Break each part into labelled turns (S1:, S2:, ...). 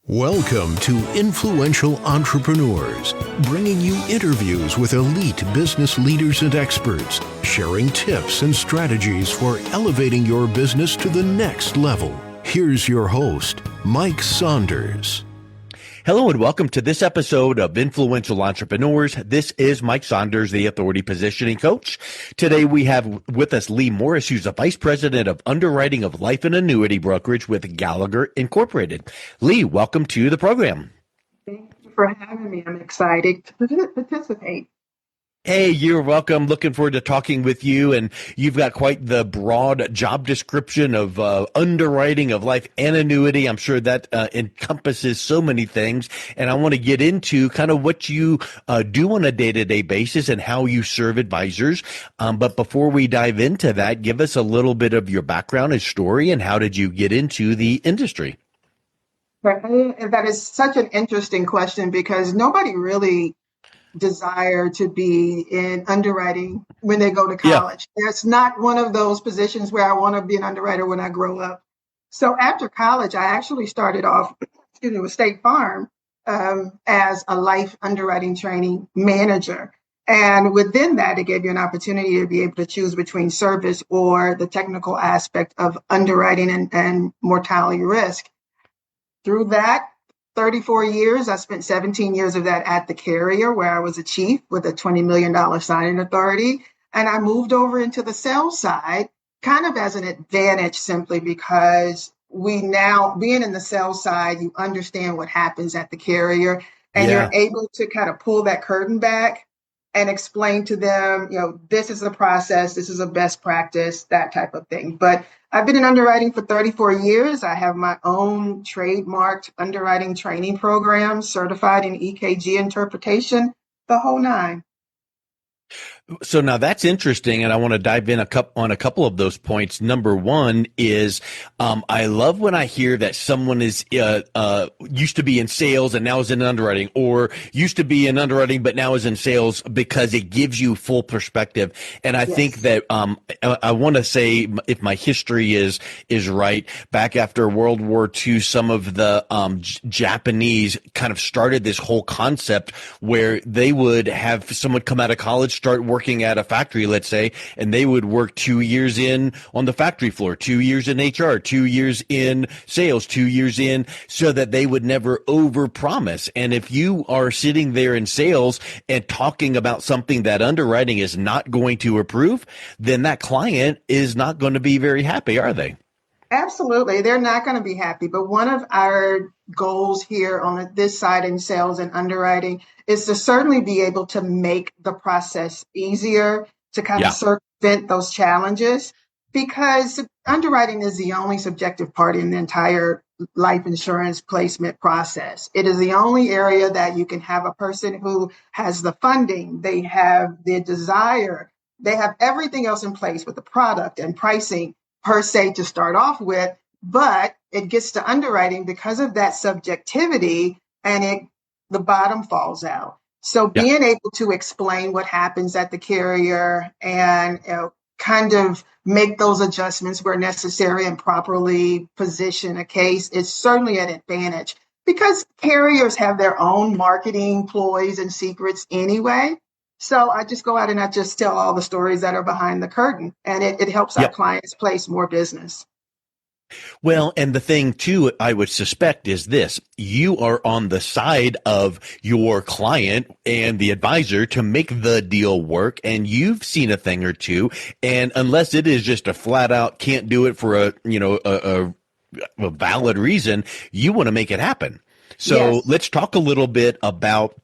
S1: Welcome to Influential Entrepreneurs, bringing you interviews with elite business leaders and experts, sharing tips and strategies for elevating your business to the next level. Here's your host, Mike Saunders.
S2: Hello and welcome to this episode of Influential Entrepreneurs. This is Mike Saunders, the Authority Positioning Coach. Today we have with us Lee Morris, who's the Vice President of Underwriting of Life and Annuity Brokerage with Gallagher Incorporated. Lee, welcome to the program.
S3: Thank you for having me. I'm excited to participate.
S2: Hey, you're welcome. Looking forward to talking with you. And you've got quite the broad job description of underwriting of life and annuity. I'm sure that encompasses so many things. And I want to get into kind of what you do on a day-to-day basis and how you serve advisors. But before we dive into that, give us a little bit of your background and story and how did you get into the industry?
S3: That is such an interesting question because nobody really desire to be in underwriting when they go to college. Yeah. It's not one of those positions where I want to be an underwriter when I grow up. So after college, I actually started off with State Farm as a life underwriting training manager. And within that, it gave you an opportunity to be able to choose between service or the technical aspect of underwriting and mortality risk. Through that 34 years, I spent 17 years of that at the carrier where I was a chief with a $20 million signing authority. And I moved over into the sales side kind of as an advantage simply because we now, being in the sales side, you understand what happens at the carrier and you're able to kind of pull that curtain back and explain to them, this is the process, this is a best practice, that type of thing. But I've been in underwriting for 34 years. I have my own trademarked underwriting training program, certified in EKG interpretation, the whole nine.
S2: So now that's interesting, and I want to dive in on a couple of those points. Number one is I love when I hear that someone is used to be in sales and now is in underwriting, or used to be in underwriting but now is in sales, because it gives you full perspective. And I think that I want to say, if my history is right, back after World War II, some of the Japanese kind of started this whole concept where they would have someone come out of college, start working at a factory, let's say, and they would work 2 years in on the factory floor, 2 years in HR, 2 years in sales, 2 years in, so that they would never overpromise. And if you are sitting there in sales and talking about something that underwriting is not going to approve, then that client is not going to be very happy, are they?
S3: Absolutely. They're not going to be happy. But one of our goals here on this side in sales and underwriting is to certainly be able to make the process easier, to kind of circumvent those challenges, because underwriting is the only subjective part in the entire life insurance placement process. It is the only area that you can have a person who has the funding, they have the desire, they have everything else in place with the product and pricing per se to start off with, but it gets to underwriting because of that subjectivity and the bottom falls out. So being able to explain what happens at the carrier and kind of make those adjustments where necessary and properly position a case is certainly an advantage, because carriers have their own marketing ploys and secrets anyway. So I just go out and I just tell all the stories that are behind the curtain, and it helps our clients place more business.
S2: Well, and the thing too, I would suspect, is this: you are on the side of your client and the advisor to make the deal work, and you've seen a thing or two. And unless it is just a flat out can't do it for a valid reason, you want to make it happen. So let's talk a little bit about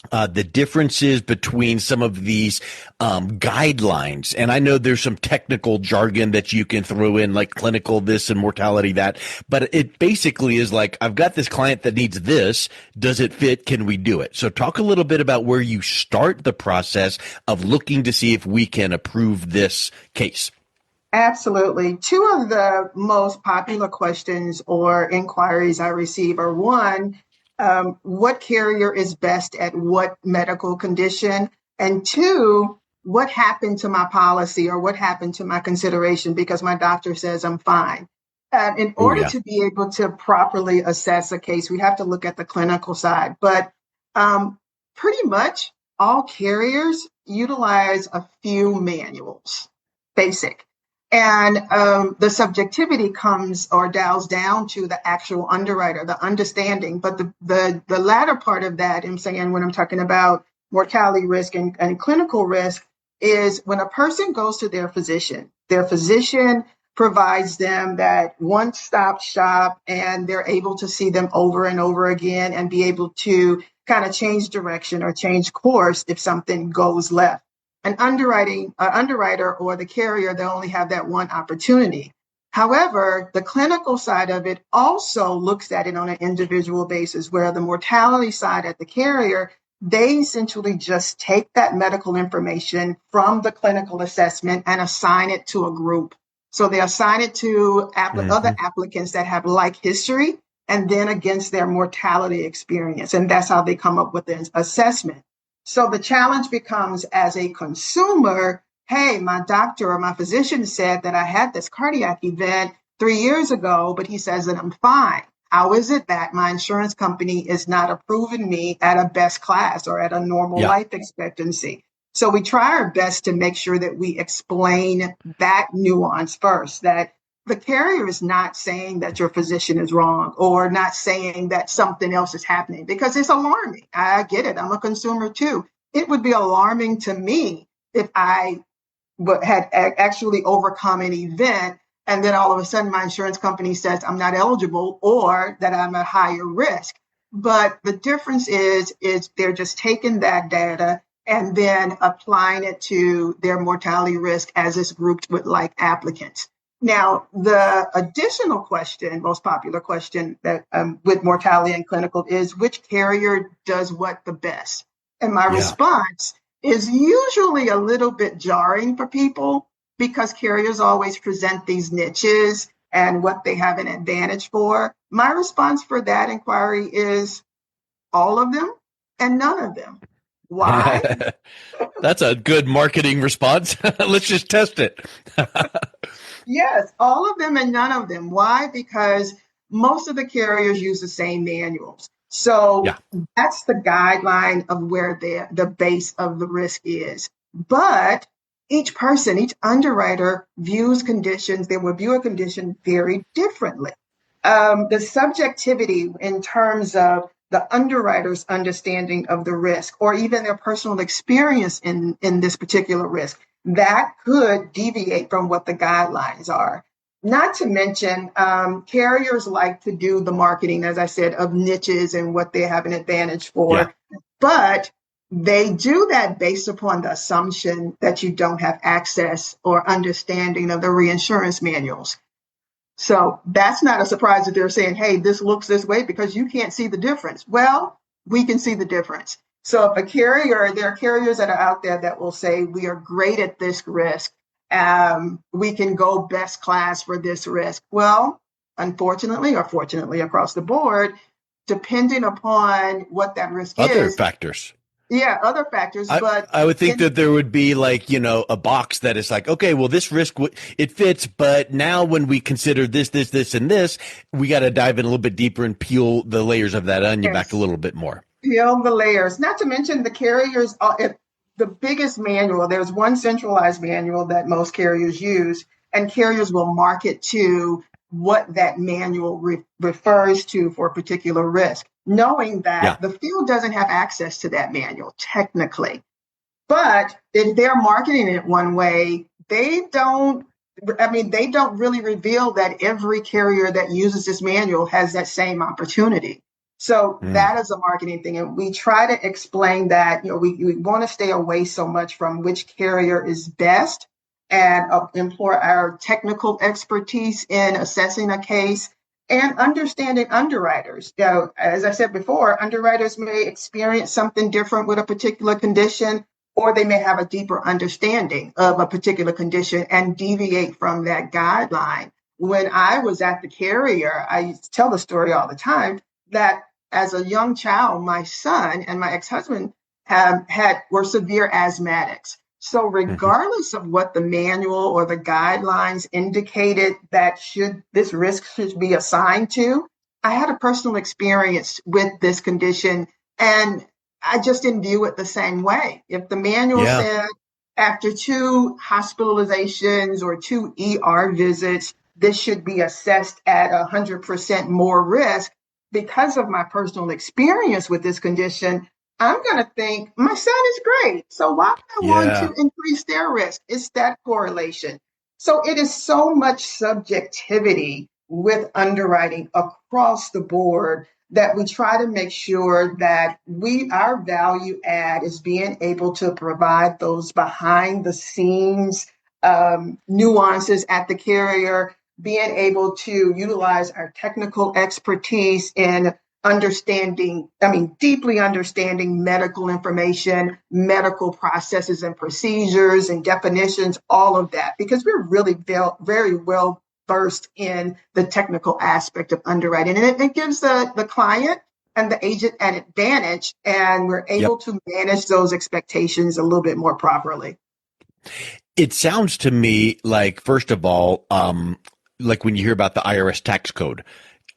S2: the differences between some of these guidelines. And I know there's some technical jargon that you can throw in, like clinical this and mortality that, but it basically is like, I've got this client that needs this. Does it fit? Can we do it? So talk a little bit about where you start the process of looking to see if we can approve this case.
S3: Absolutely. Two of the most popular questions or inquiries I receive are, one, what carrier is best at what medical condition? And two, what happened to my policy or what happened to my consideration because my doctor says I'm fine? In
S2: Oh
S3: order
S2: yeah.
S3: to be able to properly assess a case, we have to look at the clinical side. But pretty much all carriers utilize a few manuals, basic. And the subjectivity comes or dials down to the actual underwriter, the understanding. But the latter part of that, I'm saying when I'm talking about mortality risk and clinical risk, is when a person goes to their physician provides them that one-stop shop, and they're able to see them over and over again and be able to kind of change direction or change course if something goes left. An underwriter or the carrier, they only have that one opportunity. However, the clinical side of it also looks at it on an individual basis, where the mortality side at the carrier, they essentially just take that medical information from the clinical assessment and assign it to a group. So they assign it to other
S2: Hmm.
S3: applicants that have like history, and then against their mortality experience. And that's how they come up with the assessment. So the challenge becomes, as a consumer, hey, my doctor or my physician said that I had this cardiac event 3 years ago, but he says that I'm fine. How is it that my insurance company is not approving me at a best class or at a normal
S2: Yeah.
S3: life expectancy? So we try our best to make sure that we explain that nuance first, that the carrier is not saying that your physician is wrong or not saying that something else is happening, because it's alarming. I get it. I'm a consumer too. It would be alarming to me if I had actually overcome an event and then all of a sudden my insurance company says I'm not eligible or that I'm at higher risk. But the difference is they're just taking that data and then applying it to their mortality risk as it's grouped with like applicants. Now, the additional question, most popular question that with mortality and clinical, is which carrier does what the best? And my
S2: Yeah.
S3: response is usually a little bit jarring for people, because carriers always present these niches and what they have an advantage for. My response for that inquiry is all of them and none of them. Why?
S2: That's a good marketing response. Let's just test it.
S3: Yes, all of them and none of them. Why? Because most of the carriers use the same manuals.
S2: Yeah.
S3: So that's the guideline of where the base of the risk is. But each person, each underwriter views conditions, they will view a condition very differently. The subjectivity in terms of the underwriter's understanding of the risk or even their personal experience in this particular risk, that could deviate from what the guidelines are. Not to mention, carriers like to do the marketing, as I said, of niches and what they have an advantage
S2: Yeah.
S3: for, but they do that based upon the assumption that you don't have access or understanding of the reinsurance manuals. So that's not a surprise that they're saying, hey, this looks this way because you can't see the difference. Well, we can see the difference. So if a carrier, there are carriers that are out there that will say, we are great at this risk. We can go best class for this risk. Well, unfortunately, or fortunately across the board, depending upon what that risk
S2: Other
S3: is,
S2: factors.
S3: yeah, other factors,
S2: I,
S3: but
S2: I would think
S3: in
S2: that there would be like, a box that is like, okay, well, this risk, it fits. But now when we consider this, and this, we got to dive in a little bit deeper and peel the layers of that onion back a
S3: yes,
S2: little bit more.
S3: peel the layers. Not to mention the carriers, if the biggest manual, there's one centralized manual that most carriers use, and carriers will market to what that manual refers to for a particular risk, knowing
S2: Yeah.
S3: that the field doesn't have access to that manual technically. But if they're marketing it one way, they don't really reveal that every carrier that uses this manual has that same opportunity. So
S2: Mm.
S3: that is a marketing thing. And we try to explain that, we want to stay away so much from which carrier is best and employ our technical expertise in assessing a case and understanding underwriters. As I said before, underwriters may experience something different with a particular condition, or they may have a deeper understanding of a particular condition and deviate from that guideline. When I was at the carrier, I used to tell the story all the time that as a young child, my son and my ex-husband were severe asthmatics. So
S2: Mhm.
S3: regardless of what the manual or the guidelines indicated that this risk should be assigned to, I had a personal experience with this condition and I just didn't view it the same way. If the manual
S2: Yeah.
S3: said after two hospitalizations or two ER visits, this should be assessed at 100% more risk because of my personal experience with this condition, I'm going to think my son is great. So why would I want
S2: Yeah.
S3: to increase their risk? It's that correlation. So it is so much subjectivity with underwriting across the board that we try to make sure that our value add is being able to provide those behind the scenes nuances at the carrier, being able to utilize our technical expertise in deeply understanding medical information, medical processes and procedures and definitions, all of that, because we're really very well versed in the technical aspect of underwriting. And it gives the client and the agent an advantage, and we're
S2: Yep.
S3: able to manage those expectations a little bit more properly.
S2: It sounds to me like, first of all, like when you hear about the IRS tax code,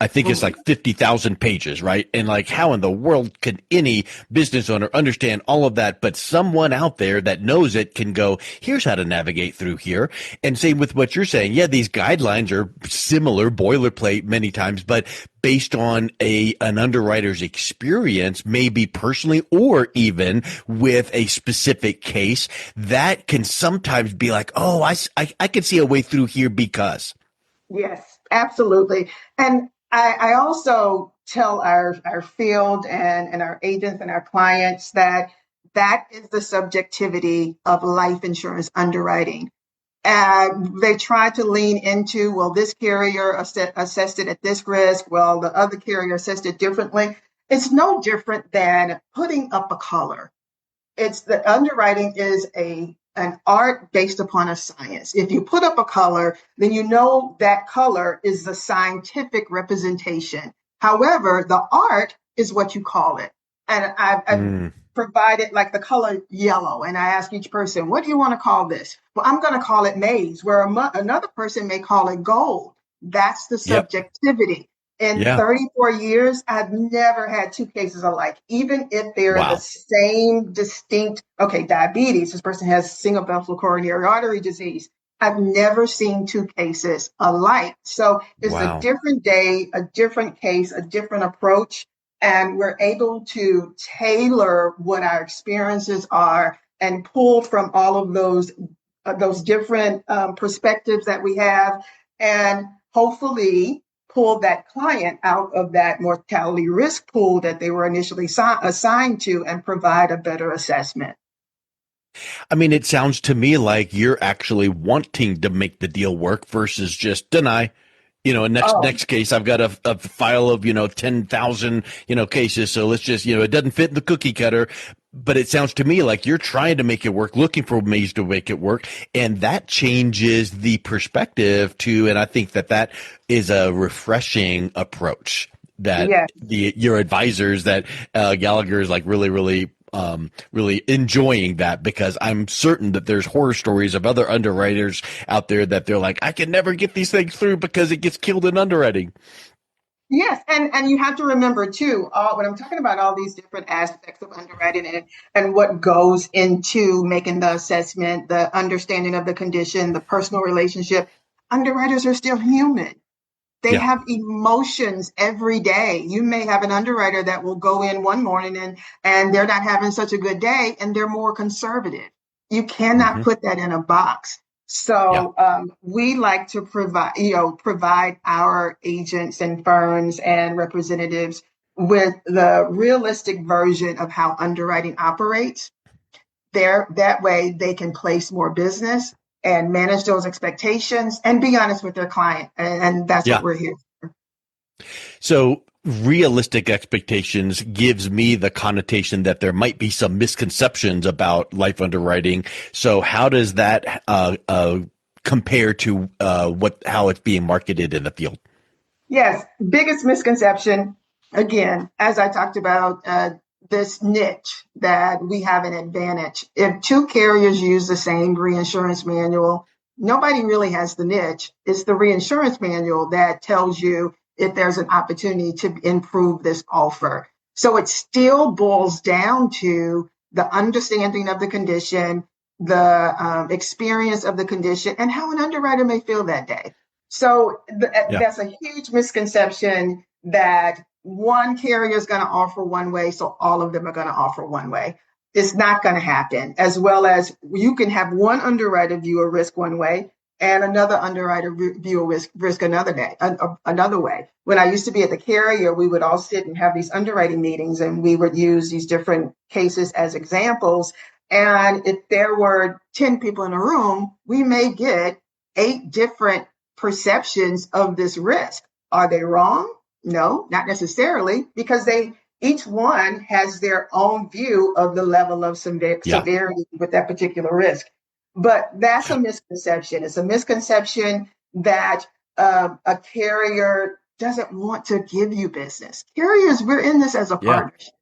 S2: I think it's like 50,000 pages, right? And like, how in the world could any business owner understand all of that? But someone out there that knows it can go, here's how to navigate through here. And same with what you're saying. Yeah, these guidelines are similar, boilerplate many times, but based on an underwriter's experience, maybe personally or even with a specific case, that can sometimes be like, oh, I can see a way through here because.
S3: Yes, absolutely. And I also tell our field and our agents and our clients that that is the subjectivity of life insurance underwriting. And they try to lean into, well, this carrier assessed it at this risk, well, the other carrier assessed it differently. It's no different than putting up a color. It's the underwriting is an art based upon a science. If you put up a color, then you know that color is the scientific representation. However, the art is what you call it. And I've
S2: Mm,
S3: provided like the color yellow, and I ask each person, what do you want to call this? Well, I'm going to call it maize, where another person may call it gold. That's the
S2: yep.
S3: subjectivity. In
S2: Yeah.
S3: 34 years, I've never had two cases alike, even if they're the
S2: Wow.
S3: same distinct, okay, diabetes, this person has single vessel coronary artery disease. I've never seen two cases alike. So it's a
S2: Wow.
S3: different day, a different case, a different approach. And we're able to tailor what our experiences are and pull from all of those different perspectives that we have, and hopefully pull that client out of that mortality risk pool that they were initially assigned to and provide a better assessment.
S2: I mean, it sounds to me like you're actually wanting to make the deal work versus just deny.
S3: Oh,
S2: Next case, I've got a file of 10,000 cases, so let's just it doesn't fit in the cookie cutter. But it sounds to me like you're trying to make it work, looking for ways to make it work, and that changes the perspective too. And I think that is a refreshing approach that
S3: yeah.
S2: your advisors that Gallagher is like really enjoying that, because I'm certain that there's horror stories of other underwriters out there that they're like, I can never get these things through because it gets killed in underwriting.
S3: Yes, and you have to remember too, when I'm talking about all these different aspects of underwriting and what goes into making the assessment, the understanding of the condition, the personal relationship, underwriters are still human. They
S2: Yeah.
S3: have emotions every day. You may have an underwriter that will go in one morning and they're not having such a good day and they're more conservative. You cannot
S2: Hmm.
S3: put that in a box.
S2: Yeah.
S3: So we like to provide our agents and firms and representatives with the realistic version of how underwriting operates. There, that way they can place more business and manage those expectations and be honest with their client. And that's what
S2: Yeah.
S3: we're here.
S2: So realistic expectations gives me the connotation that there might be some misconceptions about life underwriting. So how does that compare to how it's being marketed in the field?
S3: Yes, biggest misconception, again, as I talked about, this niche that we have an advantage. If two carriers use the same reinsurance manual, nobody really has the niche. It's the reinsurance manual that tells you if there's an opportunity to improve this offer. So it still boils down to the understanding of the condition, the experience of the condition, and how an underwriter may feel that day. So that's a huge misconception that one carrier is going to offer one way, so all of them are going to offer one way. It's not going to happen. As well as you can have one underwriter view a risk one way and another underwriter view a risk another way. When I used to be at the carrier, we would all sit and have these underwriting meetings, and we would use these different cases as examples. And if there were 10 people in a room, we may get 8 different perceptions of this risk. Are they wrong? No, not necessarily, because each one has their own view of the level of severity with that particular risk. But that's a misconception. It's a misconception that a carrier doesn't want to give you business. Carriers, we're in this as a partnership.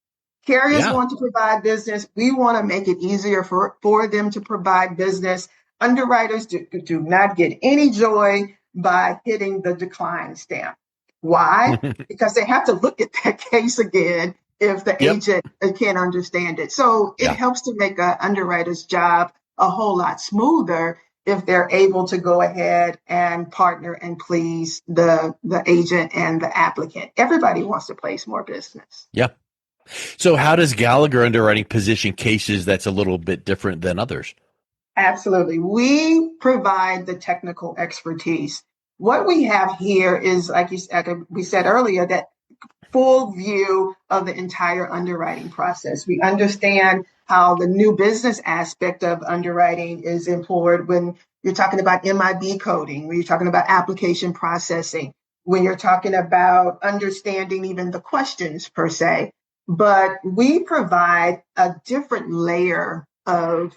S3: Carriers want to provide business. We want to make it easier for them to provide business. Underwriters do not get any joy by hitting the decline stamp. Why? Because they have to look at that case again if the agent can't understand it. So it helps to make an underwriter's job a whole lot smoother if they're able to go ahead and partner and please the agent and the applicant. Everybody wants to place more business.
S2: Yeah. So how does Gallagher Underwriting position cases that's a little bit different than others?
S3: Absolutely. We provide the technical expertise. What we have here is, like we said earlier, that full view of the entire underwriting process. We understand how the new business aspect of underwriting is employed when you're talking about MIB coding, when you're talking about application processing, when you're talking about understanding even the questions per se. But we provide a different layer of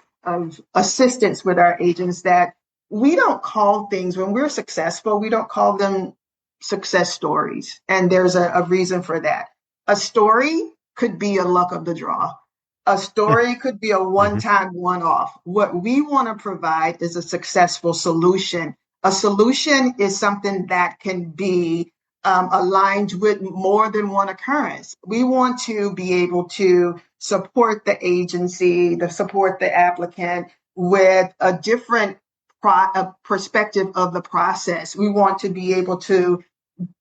S3: assistance with our agents that we don't call things, when we're successful, we don't call them success stories. And there's a reason for that. A story could be a luck of the draw. A story could be a one-time one-off. What we want to provide is a successful solution. A solution is something that can be aligned with more than one occurrence. We want to be able to support the agency, support the applicant with a different perspective of the process. We want to be able to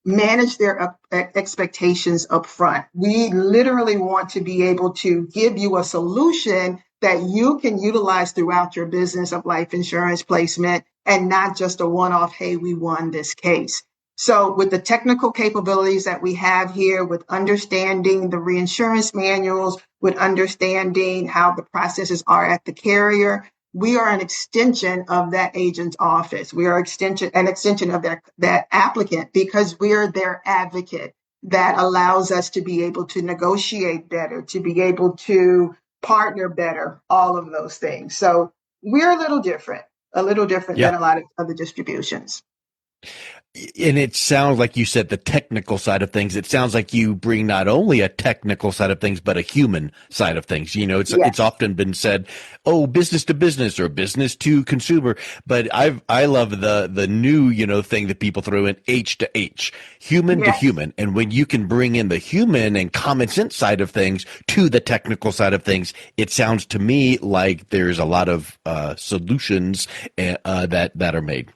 S3: manage their expectations up front. We literally want to be able to give you a solution that you can utilize throughout your business of life insurance placement, and not just a one-off, hey, we won this case. So with the technical capabilities that we have here, with understanding the reinsurance manuals, with understanding how the processes are at the carrier, we are an extension of that agent's office. We are an extension of that applicant, because we're their advocate that allows us to be able to negotiate better, to be able to partner better, all of those things. So we're a little different than a lot of other distributions.
S2: And it sounds like you said the technical side of things. It sounds like you bring not only a technical side of things, but a human side of things. You know, it's often been said, oh, business to business or business to consumer. But I love the new, thing that people throw in, H to H, human to human. And when you can bring in the human and common sense side of things to the technical side of things, it sounds to me like there's a lot of solutions that are made.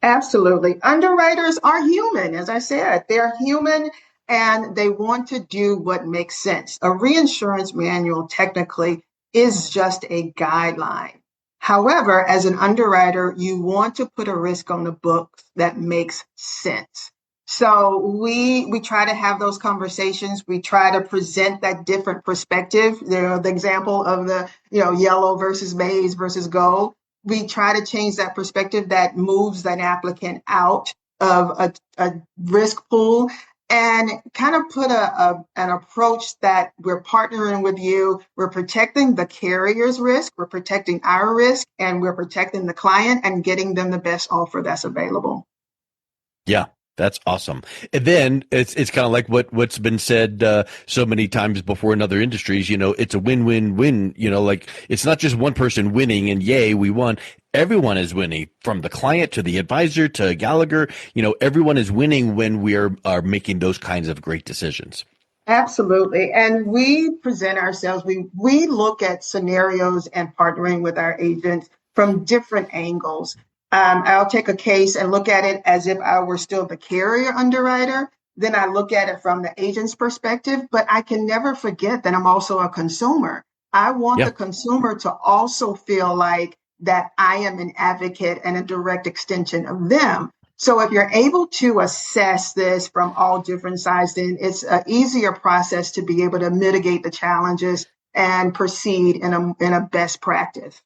S3: Absolutely. Underwriters are human. As I said, they're human and they want to do what makes sense. A reinsurance manual technically is just a guideline. However, as an underwriter, you want to put a risk on the books that makes sense. So we try to have those conversations. We try to present that different perspective. The example of the, yellow versus maize versus gold. We try to change that perspective that moves that applicant out of a risk pool and kind of put an approach that we're partnering with you. We're protecting the carrier's risk, we're protecting our risk, and we're protecting the client and getting them the best offer that's available.
S2: Yeah. That's awesome. And then it's kind of like what's been said so many times before in other industries. It's a win-win-win. Like it's not just one person winning and yay, we won. Everyone is winning, from the client to the advisor to Gallagher. Everyone is winning when we are making those kinds of great decisions.
S3: Absolutely. And we present ourselves, we look at scenarios and partnering with our agents from different angles. I'll take a case and look at it as if I were still the carrier underwriter. Then I look at it from the agent's perspective, but I can never forget that I'm also a consumer. I want the consumer to also feel like that I am an advocate and a direct extension of them. So if you're able to assess this from all different sides, then it's an easier process to be able to mitigate the challenges and proceed in a best practice.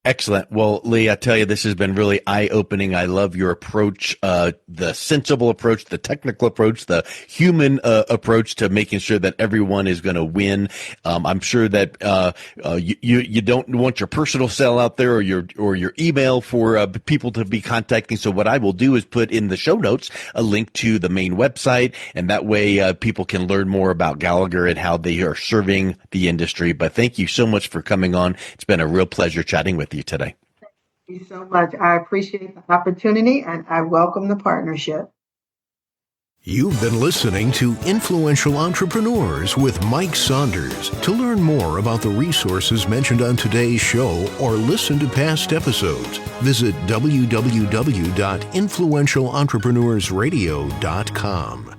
S2: Excellent. Well, Lee, I tell you, this has been really eye-opening. I love your approach, the sensible approach, the technical approach, the human approach to making sure that everyone is going to win. I'm sure that you don't want your personal cell out there or your email for people to be contacting. So what I will do is put in the show notes a link to the main website, and that way people can learn more about Gallagher and how they are serving the industry. But thank you so much for coming on. It's been a real pleasure chatting with you today.
S3: Thank you so much. I appreciate the opportunity and I welcome the partnership.
S1: You've been listening to Influential Entrepreneurs with Mike Saunders. To learn more about the resources mentioned on today's show or listen to past episodes, visit www.influentialentrepreneursradio.com.